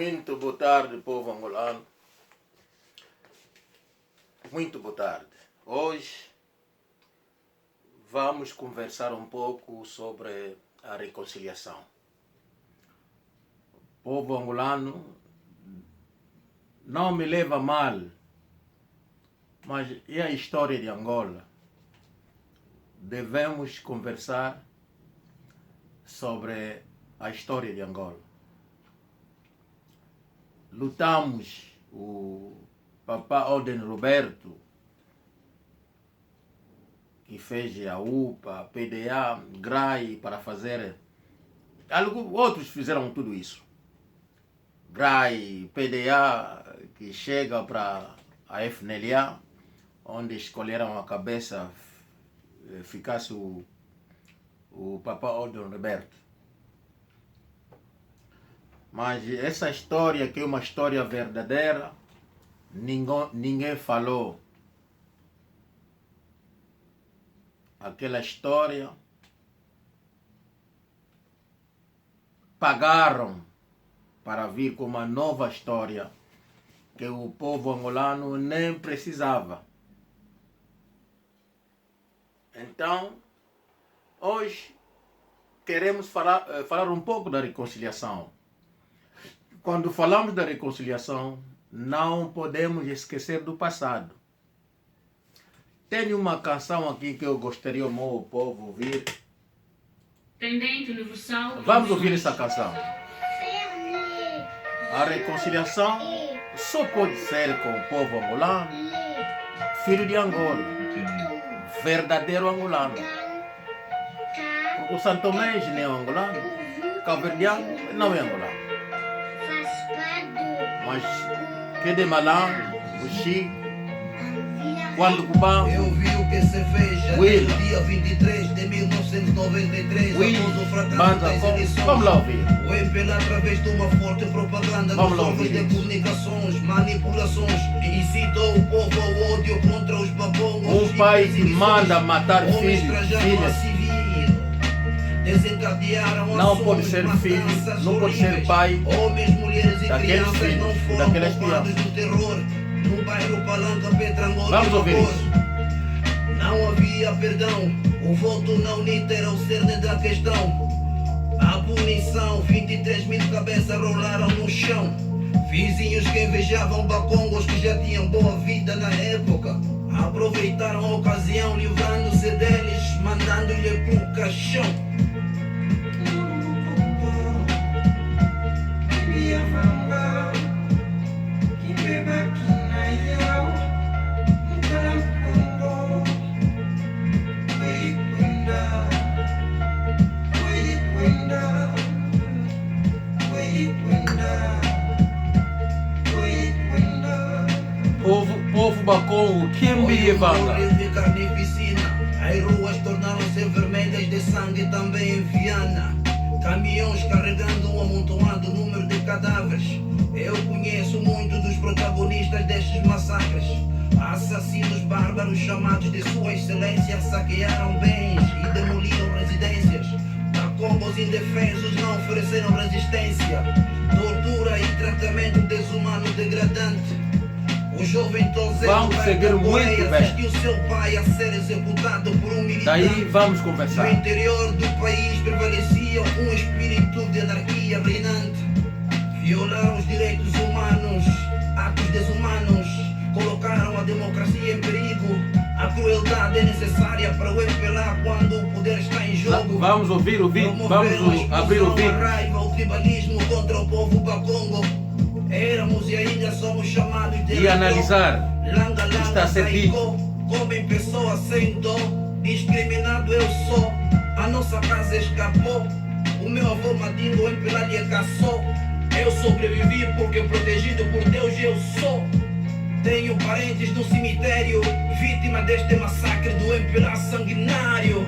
Muito boa tarde, povo angolano. Muito boa tarde. Hoje vamos conversar um pouco sobre a reconciliação. O povo angolano não me leva mal, mas é a história de Angola. Devemos conversar sobre a história de Angola. Lutamos, o Papa Oden Roberto, que fez a UPA, a PDA, GRAI, para fazer... Outros fizeram tudo isso. GRAI, PDA, que chega para a FNLA, onde escolheram a cabeça, ficasse o Papa Oden Roberto. Mas essa história, que é uma história verdadeira, ninguém falou. Aquela história pagaram para vir com uma nova história que o povo angolano nem precisava. Então, hoje queremos falar um pouco da reconciliação. Quando falamos da reconciliação, não podemos esquecer do passado. Tenho uma canção aqui que eu gostaria o meu povo ouvir. Tendente Universal. Vamos ouvir essa canção. A reconciliação só pode ser com o povo angolano, filho de Angola, verdadeiro angolano. Porque o Santo Tomé nem é angolano, cabo-verdiano não é angolano. Mas que de malandro, o Chico, quando cubano, eu vi o que se fez Will, no dia 23 de 1993, após o fracasso das eleições. Vamos lá ouvir. O MPLA, através de uma forte propaganda Vamos lá nos órgãos ouvir de comunicações, manipulações, incitou o povo ao ódio contra os babongos. Um pai que manda matar filhos, filhas, desencadearam não ações, pode ser filho, não pode ser horríveis. pai Homens, mulheres e daqueles crianças filhos, não foram daquelas poupados crianças. do terror no bairro Palanca, Petrangola. Vamos ouvir Vapor. isso. Não havia perdão, o voto na UNITA era o cerne da questão. A punição, 23 mil cabeças rolaram no chão. Vizinhos que invejavam bacongos que já tinham boa vida na época, aproveitaram a ocasião, livrando-se deles, mandando-lhe pro caixão. Povo bacongo, Kimbi Vanga. De carnificina, as ruas tornaram-se vermelhas de sangue também em Viana. Caminhões carregando um amontoado número de cadáveres. Eu conheço muito dos protagonistas destes massacres. Assassinos bárbaros chamados de Sua Excelência saquearam bens e demoliram residências. Bacombos indefesos não ofereceram resistência. Tortura e tratamento desumano degradante. O jovem Tozé Vamos seguir muito bem. assistiu seu pai a ser executado por um militar. Daí vamos No conversar. interior do país prevalecia um espírito de anarquia reinante. Violaram os direitos humanos, atos desumanos, colocaram a democracia em perigo. A crueldade é necessária para o MPLA quando o poder está em jogo. Vamos ouvir, Promoveram vamos abrir o a vídeo. raiva, o tribalismo contra o povo bacongo. Éramos e ainda somos chamados de E analisar langa, langa, está a ser dito. comem pessoas sem dó. Discriminado eu sou, a nossa casa escapou. O meu avô Madingo em Pilaria caçou. Eu sobrevivi porque protegido por Deus eu sou. Tenho parentes no cemitério, vítima deste massacre do MPLA sanguinário.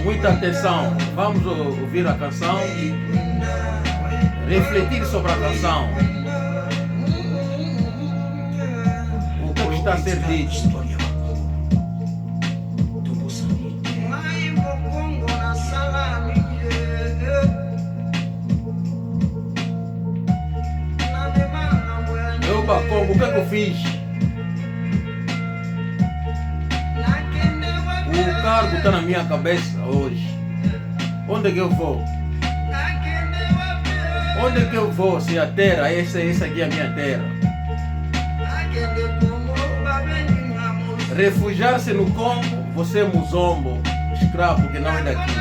muita atenção. Vamos ouvir a canção, refletir sobre a canção. O que está a ser dito? Eu, Bacongo, o que é que eu fiz? O cargo está na minha cabeça hoje. Onde é que eu vou? Onde é que eu vou se a terra, essa aqui é a minha terra? Refugiar-se no Congo, você é muzombo, escravo que não é daqui.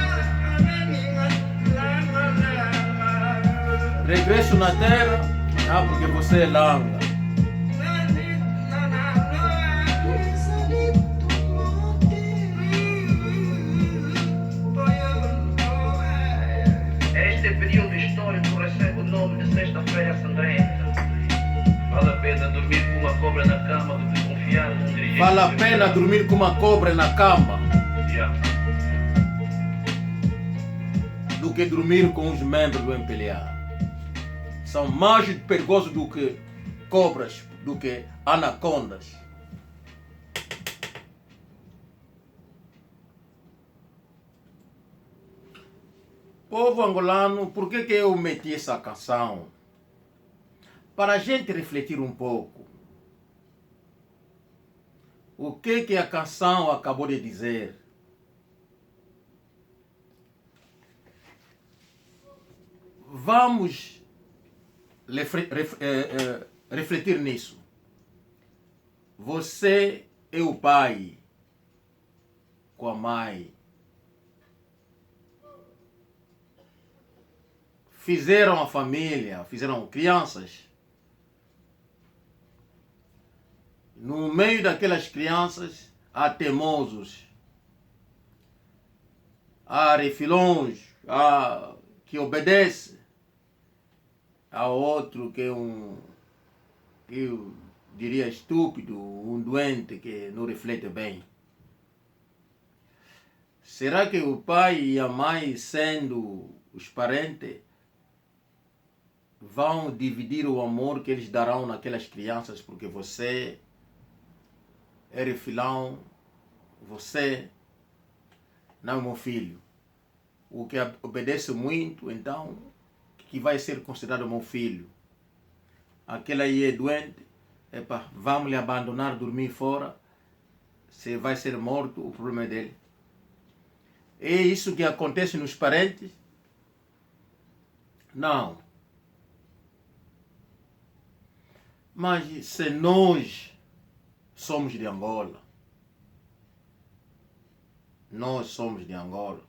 Regresso na terra, porque você é langa. Este período histórico recebe o nome de Sexta-feira Sangrenta. Vale a pena dormir com uma cobra na cama do que confiar num dirigente. Vale a pena dormir com uma cobra na cama do que dormir com os membros do MPLA. São mais perigosos do que cobras, do que anacondas. Povo angolano, por que eu meti essa canção? Para a gente refletir um pouco. O que a canção acabou de dizer? Vamos refletir nisso. Você é o pai com a mãe. Fizeram a família, fizeram crianças. No meio daquelas crianças, há teimosos, há refilões, há que obedece, há outro que é eu diria estúpido, um doente que não reflete bem. Será que o pai e a mãe, sendo os parentes, vão dividir o amor que eles darão naquelas crianças porque você é refilão, você não é meu filho? O que obedece muito, então, que vai ser considerado meu filho. Aquele aí é doente, vamos lhe abandonar, dormir fora, se vai ser morto, o problema é dele. É isso que acontece nos parentes? Não. Mas se nós somos de Angola, nós somos de Angola,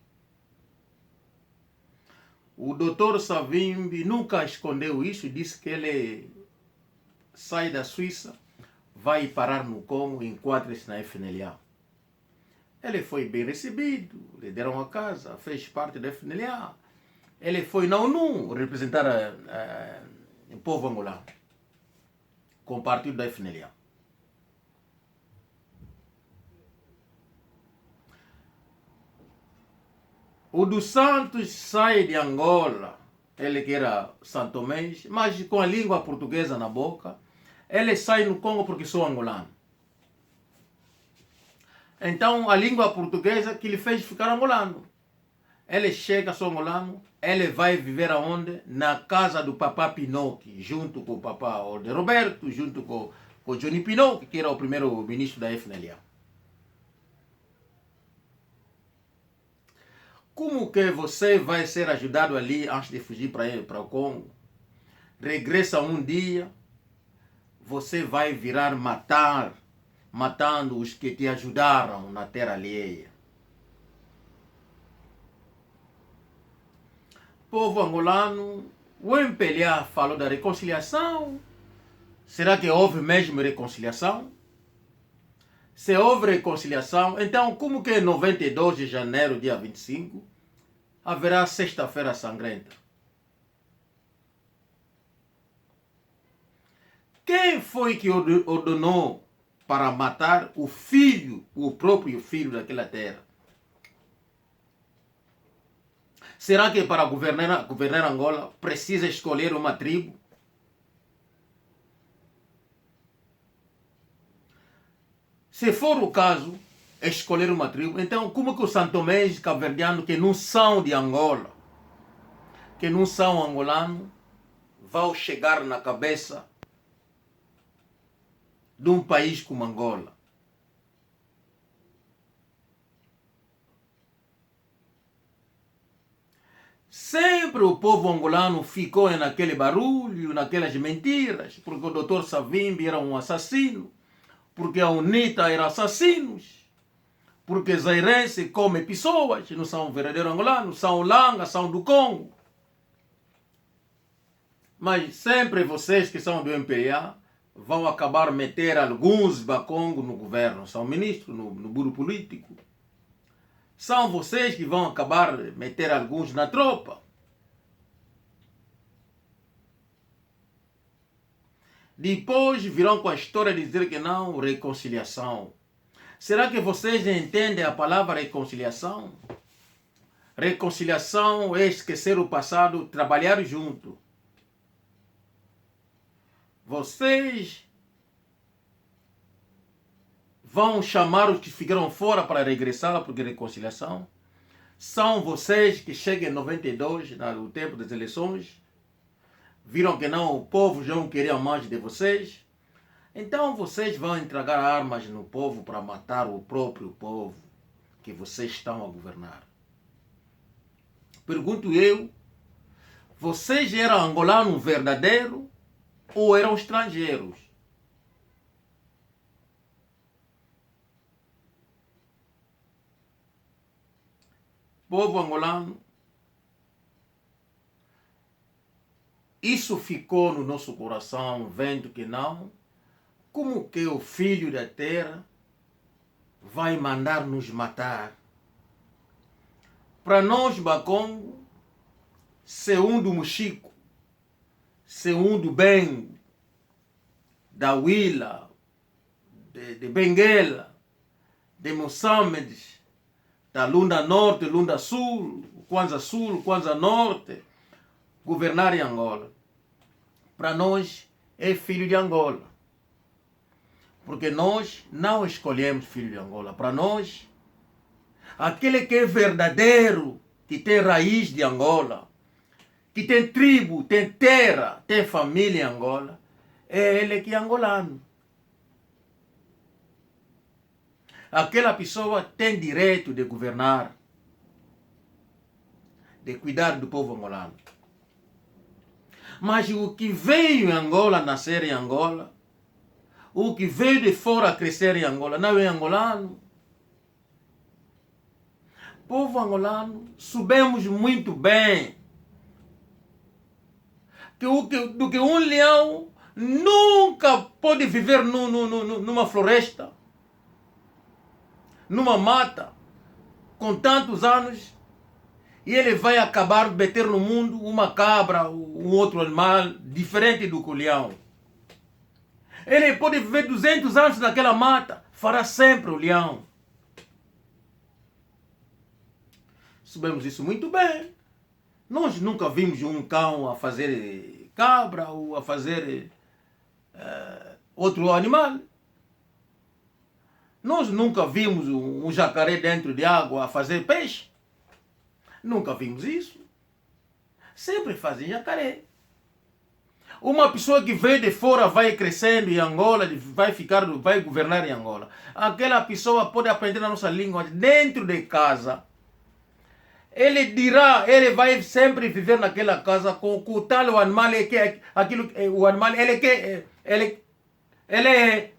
o doutor Savimbi nunca escondeu isso e disse que ele sai da Suíça, vai parar no Congo e enquadra-se na FNLA. Ele foi bem recebido, lhe deram a casa, fez parte da FNLA. Ele foi na ONU representar o povo angolano, com o partido da FNLA. O dos Santos sai de Angola, ele que era santomês, mas com a língua portuguesa na boca. Ele sai no Congo porque sou angolano. Então a língua portuguesa que lhe fez ficar angolano. Ele chega, sou angolano, ele vai viver aonde? Na casa do papá Pinocchi, junto com o papá Orde Roberto, junto com o Johnny Pinocchi, que era o primeiro ministro da FNLA. Como que você vai ser ajudado ali antes de fugir para o Congo? Regressa um dia, você vai virar matando os que te ajudaram na terra alheia. Povo angolano, o MPLA falou da reconciliação. Será que houve mesmo reconciliação? Se houve reconciliação, então como que em 92 de janeiro, dia 25, haverá Sexta-feira Sangrenta? Quem foi que ordenou para matar o filho, o próprio filho daquela terra? Será que para governar Angola precisa escolher uma tribo? Se for o caso, escolher uma tribo, então como que os santomenses cabo-verdianos que não são de Angola, que não são angolanos, vão chegar na cabeça de um país como Angola? Sempre o povo angolano ficou naquele barulho, naquelas mentiras, porque o Dr. Savimbi era um assassino, porque a UNITA era assassinos, porque Zairense come pessoas, não são verdadeiros angolanos, são Langa, são do Congo. Mas sempre vocês que são do MPA vão acabar meter alguns Bakongo no governo, são ministros, no bureau político. São vocês que vão acabar meter alguns na tropa. Depois virão com a história de dizer que não, reconciliação. Será que vocês entendem a palavra reconciliação? Reconciliação é esquecer o passado, trabalhar junto. Vocês vão chamar os que ficaram fora para regressar, porque reconciliação. São vocês que chegam em 92, no tempo das eleições, viram que não, o povo já não queria mais de vocês. Então vocês vão entregar armas no povo para matar o próprio povo que vocês estão a governar. Pergunto eu, vocês eram angolanos verdadeiros ou eram estrangeiros? Povo angolano, isso ficou no nosso coração, vendo que não, como que o filho da terra vai mandar nos matar? Para nós, Bakongo, ser um do Mochico, ser um do bem, da Willa, de Benguela, de Moçambique, da Lunda Norte, Lunda Sul, Kwanza Norte, governar em Angola. Para nós, é filho de Angola. Porque nós não escolhemos filho de Angola. Para nós, aquele que é verdadeiro, que tem raiz de Angola, que tem tribo, tem terra, tem família em Angola, é ele que é angolano. Aquela pessoa tem direito de governar, de cuidar do povo angolano. Mas o que veio em Angola, nascer em Angola, o que veio de fora crescer em Angola, não é angolano. Povo angolano, sabemos muito bem do que um leão nunca pode viver numa floresta, numa mata, com tantos anos, e ele vai acabar de meter no mundo uma cabra, um outro animal, diferente do que o leão. Ele pode viver 200 anos naquela mata, fará sempre o leão. Sabemos isso muito bem. Nós nunca vimos um cão a fazer cabra ou a fazer outro animal. Nós nunca vimos um jacaré dentro de água a fazer peixe. Nunca vimos isso. Sempre fazem jacaré. Uma pessoa que veio de fora vai crescendo em Angola, vai governar em Angola. Aquela pessoa pode aprender a nossa língua dentro de casa. Ele vai sempre viver naquela casa com o tal o animal que aquilo o animal ele é.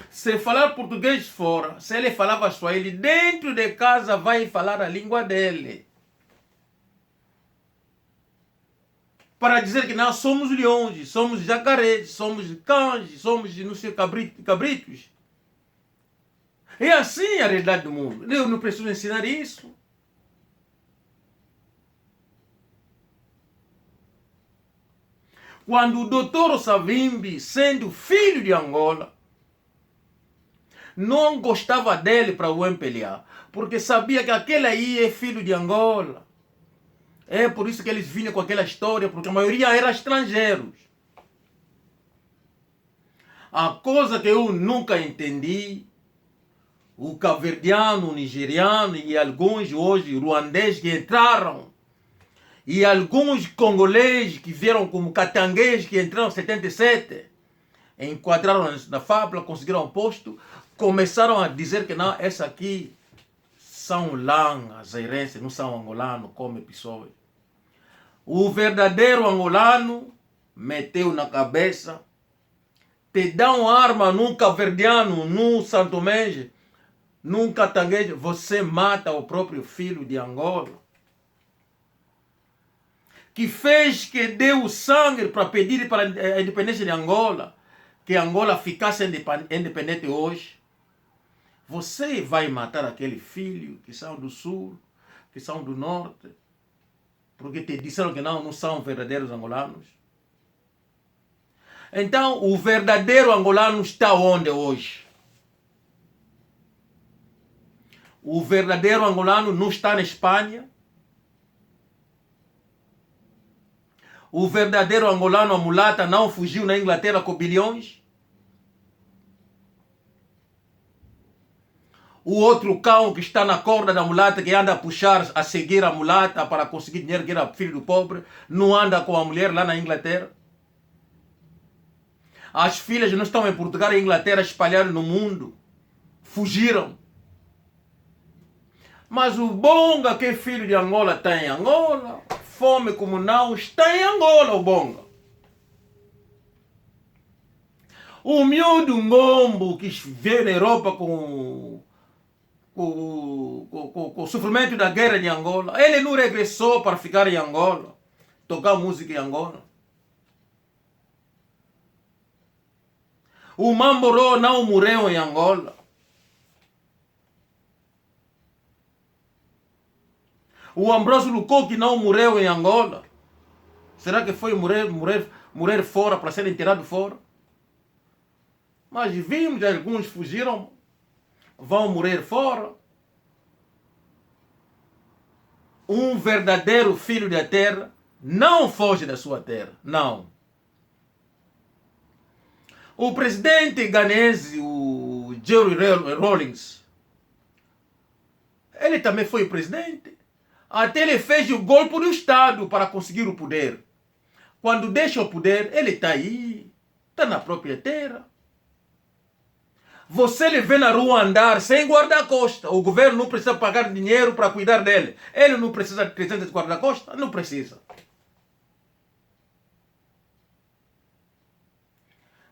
Se falar português fora, se ele falava Swahili, dentro de casa vai falar a língua dele. Para dizer que nós somos leões, somos jacarés, somos cães, somos não sei, cabritos. É assim a realidade do mundo. Eu não preciso ensinar isso. Quando o doutor Savimbi, sendo filho de Angola, não gostava dele para o MPLA, porque sabia que aquele aí é filho de Angola. É por isso que eles vinham com aquela história, porque a maioria era estrangeiros. A coisa que eu nunca entendi, o cabo-verdiano, o nigeriano e alguns hoje ruandeses que entraram, e alguns congoleses que vieram como catangueses que entraram em 77, enquadraram na fábula, conseguiram um posto, começaram a dizer que não, essa aqui são lãs, zairenses, não são angolanos, como pessoas. O verdadeiro angolano meteu na cabeça, te dá uma arma num cabo-verdiano, num santomense, num catanguejo, você mata o próprio filho de Angola. Que fez, que deu sangue para pedir para a independência de Angola, que Angola ficasse independente hoje. Você vai matar aquele filho que são do sul, que são do norte, porque te disseram que não são verdadeiros angolanos. Então, o verdadeiro angolano está onde hoje? O verdadeiro angolano não está na Espanha. O verdadeiro angolano, a mulata, não fugiu na Inglaterra com bilhões. O outro cão que está na corda da mulata, que anda a puxar, a seguir a mulata para conseguir dinheiro, que era filho do pobre, não anda com a mulher lá na Inglaterra. As filhas não estão em Portugal e Inglaterra, espalhadas no mundo. Fugiram. Mas o Bonga, que é filho de Angola, está em Angola. Fome como não, está em Angola o Bonga. O miúdo Ngombo, que veio na Europa com o sofrimento da guerra de Angola, ele não regressou para ficar em Angola, tocar música em Angola. O Mamboró não morreu em Angola. O Ambrósio Lukoki não morreu em Angola. Será que foi morrer fora, para ser enterrado fora? Mas vimos que alguns fugiram, vão morrer fora. Um verdadeiro filho da terra não foge da sua terra, não. O presidente ganese, o Jerry Rawlings, ele também foi presidente. Até ele fez o golpe do Estado para conseguir o poder. Quando deixa o poder, ele está aí, está na própria terra. Você lhe vê na rua andar sem guarda-costa. O governo não precisa pagar dinheiro para cuidar dele. Ele não precisa de 300 guarda-costa? Não precisa.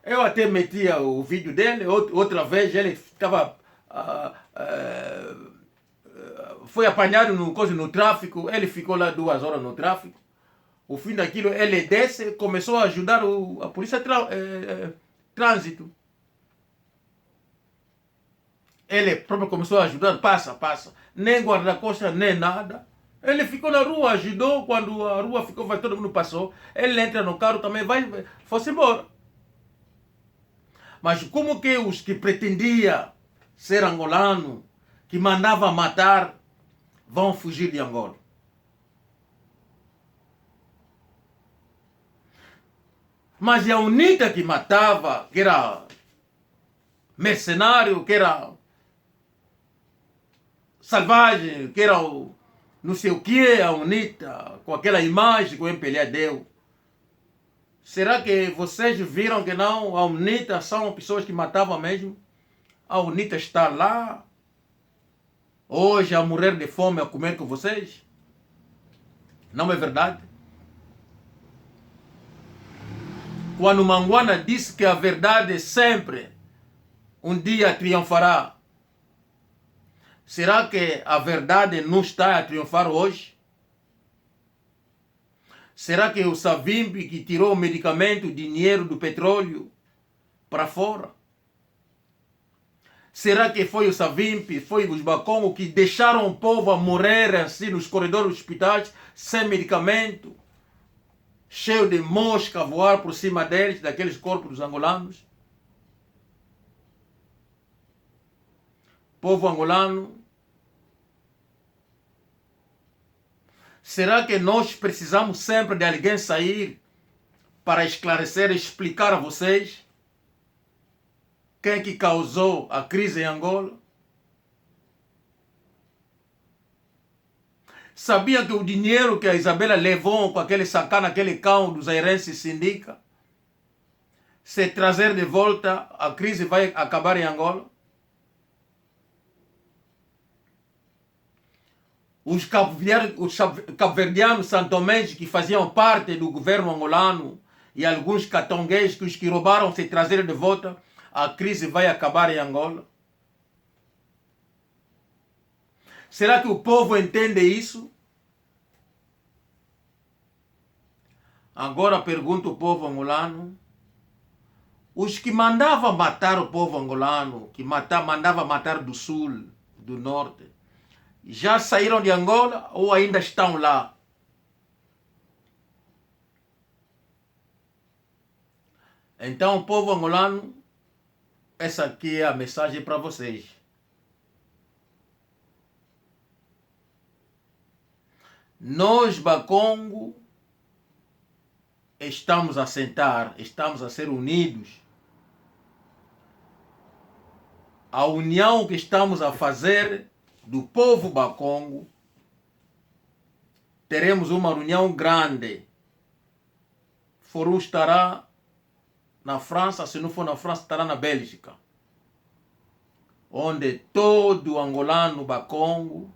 Eu até metia o vídeo dele, outra vez ele estava... foi apanhado no tráfico, ele ficou lá 2 horas no tráfico. O fim daquilo, ele desce, começou a ajudar a polícia trânsito. Ele próprio começou a ajudar, passa. Nem guarda-costa, nem nada. Ele ficou na rua, ajudou, quando a rua ficou, todo mundo passou. Ele entra no carro também, foi-se embora. Mas como que os que pretendiam ser angolano, que mandavam matar, vão fugir de Angola? Mas a UNITA que matava, que era mercenário, que era salvagem, que era o não sei o que, a UNITA, com aquela imagem que o MPLA deu. Será que vocês viram que não? A UNITA são pessoas que matavam mesmo? A UNITA está lá, hoje a morrer de fome, a comer com vocês? Não é verdade? Quando Manguana disse que a verdade sempre um dia triunfará, será que a verdade não está a triunfar hoje? Será que o Savimbi que tirou o medicamento, o dinheiro do petróleo para fora? Será que foi o Savimbi, foi os Bacongo que deixaram o povo a morrer assim nos corredores dos hospitais, sem medicamento, cheio de mosca a voar por cima deles, daqueles corpos dos angolanos? Povo angolano, será que nós precisamos sempre de alguém sair para esclarecer e explicar a vocês quem que causou a crise em Angola? Sabia que o dinheiro que a Isabela levou com aquele sacana, aquele cão dos airenses sindica, se trazer de volta, a crise vai acabar em Angola? Os cabo-verdianos santomenses que faziam parte do governo angolano e alguns catonguês que os que roubaram se trazer de volta, a crise vai acabar em Angola? Será que o povo entende isso? Agora pergunto ao povo angolano, os que mandavam matar o povo angolano, que mandavam matar do sul, do norte, já saíram de Angola ou ainda estão lá? Então, povo angolano, essa aqui é a mensagem para vocês. Nós, Bakongo, estamos a sentar, estamos a ser unidos. A união que estamos a fazer do povo Bakongo, teremos uma reunião grande. Foru estará na França, se não for na França, estará na Bélgica, onde todo angolano Bakongo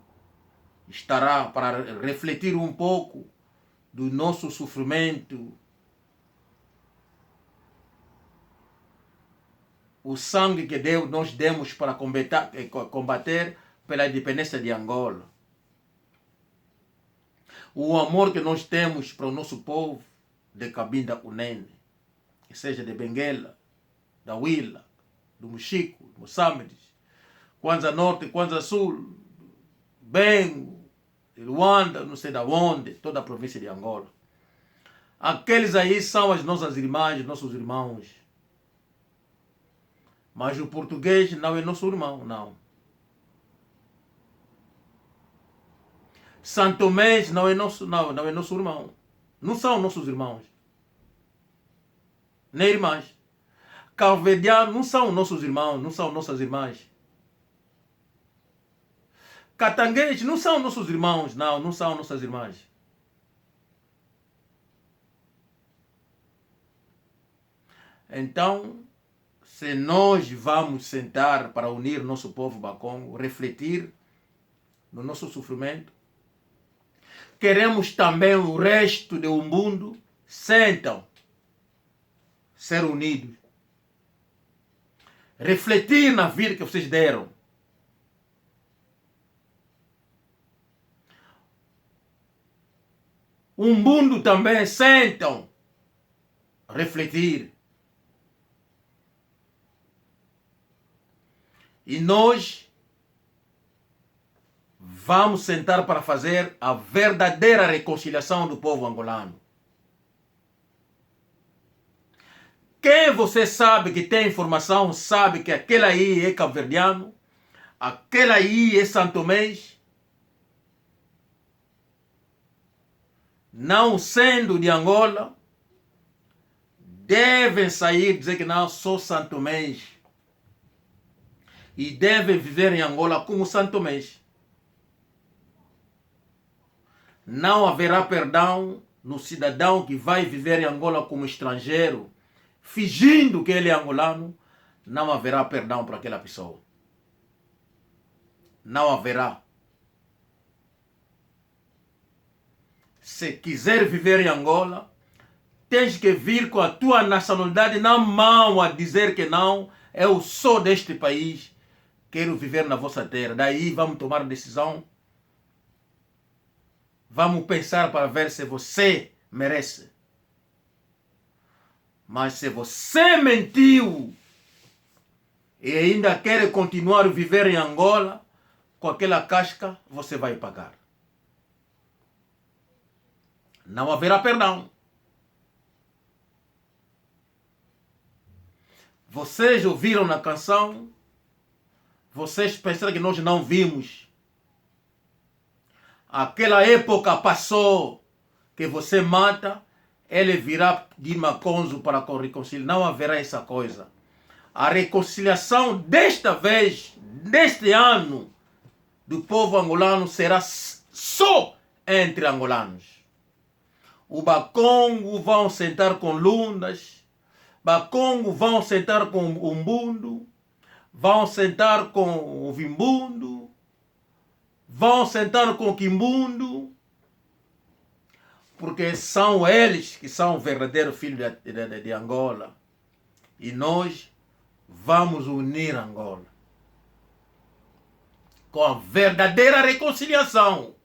estará para refletir um pouco do nosso sofrimento, o sangue que nós demos para combater pela independência de Angola, o amor que nós temos para o nosso povo de Cabinda Cunene, que seja de Benguela, da Huila, do Mochico, do Moçambique, Kwanza Norte, Kwanza Sul, Bengo, de Luanda, não sei de onde, toda a província de Angola. Aqueles aí são as nossas irmãs, nossos irmãos. Mas o português não é nosso irmão, não. Santomés não é nosso irmão. Não são nossos irmãos. Nem irmãs. Cabo-verdianos não são nossos irmãos, não são nossas irmãs. Catanguês não são nossos irmãos, não são nossas irmãs. Então, se nós vamos sentar para unir nosso povo Bakongo, refletir no nosso sofrimento, queremos também o resto do mundo, sentam, ser unidos, refletir na vida que vocês deram. O mundo também sentam, refletir. E nós vamos sentar para fazer a verdadeira reconciliação do povo angolano. Quem você sabe que tem informação, sabe que aquele aí é cabo-verdiano, aquele aí é santomês, não sendo de Angola, devem sair e dizer que não, sou santomês. E devem viver em Angola como santomês. Não haverá perdão no cidadão que vai viver em Angola como estrangeiro, fingindo que ele é angolano. Não haverá perdão para aquela pessoa. Não haverá. Se quiser viver em Angola, tens que vir com a tua nacionalidade na mão a dizer que não, eu sou deste país, quero viver na vossa terra. Daí vamos tomar decisão. Vamos pensar para ver se você merece. Mas se você mentiu e ainda quer continuar a viver em Angola, com aquela casca, você vai pagar. Não haverá perdão. Vocês ouviram na canção Vocês pensaram que nós não vimos? Aquela época passou que você mata, ele virá de Maconzo para reconciliar. Não haverá essa coisa. A reconciliação desta vez, deste ano, do povo angolano será só entre angolanos. O Bakongo vão sentar com Lundas, Bakongo vão sentar com o Umbundo, vão sentar com o Vimbundo, vão sentar com o Quimbundo, porque são eles que são o verdadeiro filho de Angola. E nós vamos unir Angola com a verdadeira reconciliação.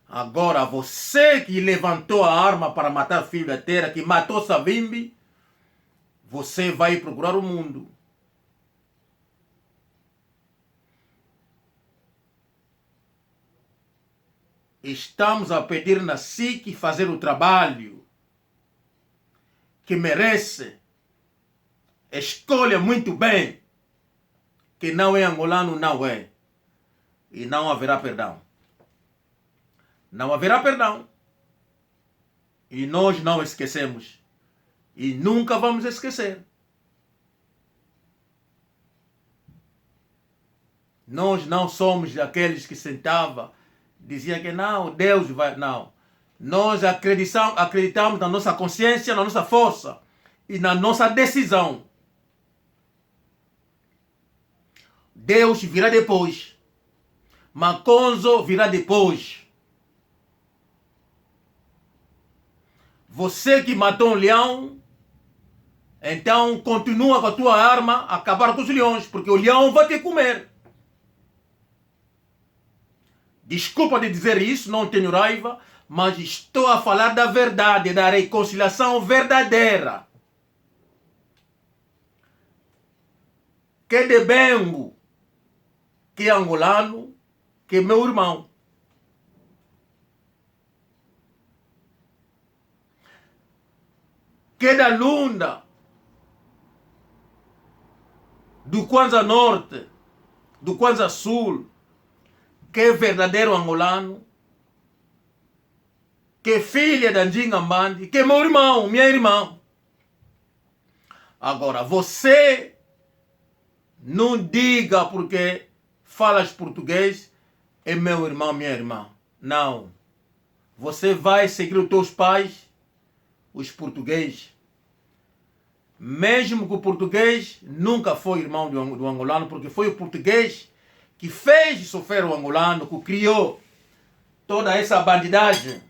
Agora, você que levantou a arma para matar filho da terra, que matou Savimbi, você vai procurar o mundo. Estamos a pedir na SIC fazer o trabalho que merece. Escolha muito bem. Que não é angolano, não é. E não haverá perdão. Não haverá perdão. E nós não esquecemos. E nunca vamos esquecer. Nós não somos daqueles que sentavam, dizia que não, Deus vai... Não. Nós acreditamos na nossa consciência, na nossa força e na nossa decisão. Deus virá depois. Maconzo virá depois. Você que matou um leão, então continua com a tua arma a acabar com os leões, porque o leão vai te comer. Desculpa de dizer isso, não tenho raiva, mas estou a falar da verdade, da reconciliação verdadeira. Que de Bengo, que é angolano, que é meu irmão. Que da Lunda, do Kwanza Norte, do Kwanza Sul, que é verdadeiro angolano, que é filha da Njinga Mbandi, que é meu irmão, minha irmã. Agora, você não diga porque falas português, é meu irmão, minha irmã. Não. Você vai seguir os teus pais, os portugueses. Mesmo que o português nunca foi irmão do angolano, porque foi o português que fez sofrer o angolano, que criou toda essa bandidagem,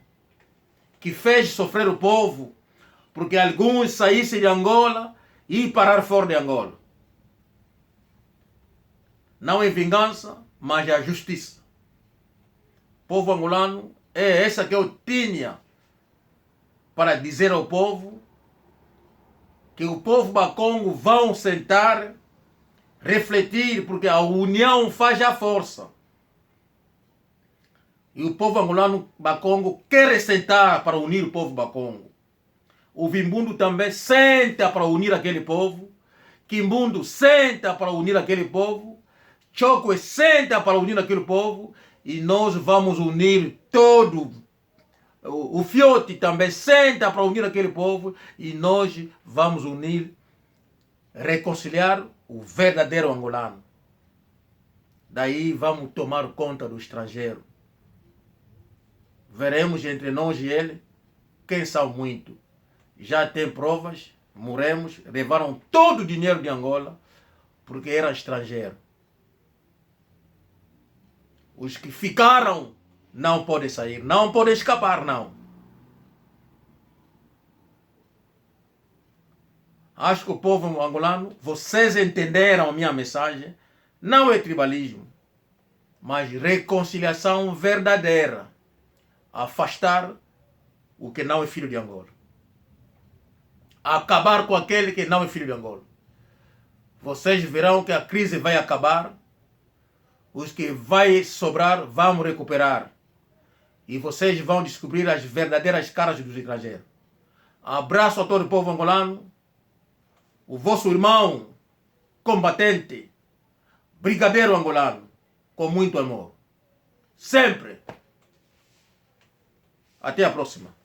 que fez sofrer o povo, porque alguns saíssem de Angola e parar fora de Angola. Não é vingança, mas é a justiça. O povo angolano é essa que eu tinha para dizer ao povo, que o povo Bakongo vão sentar, refletir, porque a união faz a força. E o povo angolano Bakongo quer sentar para unir o povo Bakongo. O Vimbundo também senta para unir aquele povo. Quimbundo senta para unir aquele povo. Chokwe senta para unir aquele povo. E nós vamos unir todo. O Fiote também senta para unir aquele povo. E nós vamos unir, reconciliar o verdadeiro angolano. Daí vamos tomar conta do estrangeiro. Veremos entre nós e ele quem são muito. Já tem provas, morremos, levaram todo o dinheiro de Angola porque era estrangeiro. Os que ficaram não podem sair, não podem escapar, não. Acho que o povo angolano, vocês entenderam a minha mensagem, não é tribalismo, mas reconciliação verdadeira. Afastar o que não é filho de Angola. Acabar com aquele que não é filho de Angola. Vocês verão que a crise vai acabar. Os que vai sobrar, vamos recuperar. E vocês vão descobrir as verdadeiras caras dos estrangeiros. Abraço a todo o povo angolano. O vosso irmão combatente brigadeiro angolano, com muito amor. Sempre. Até a próxima.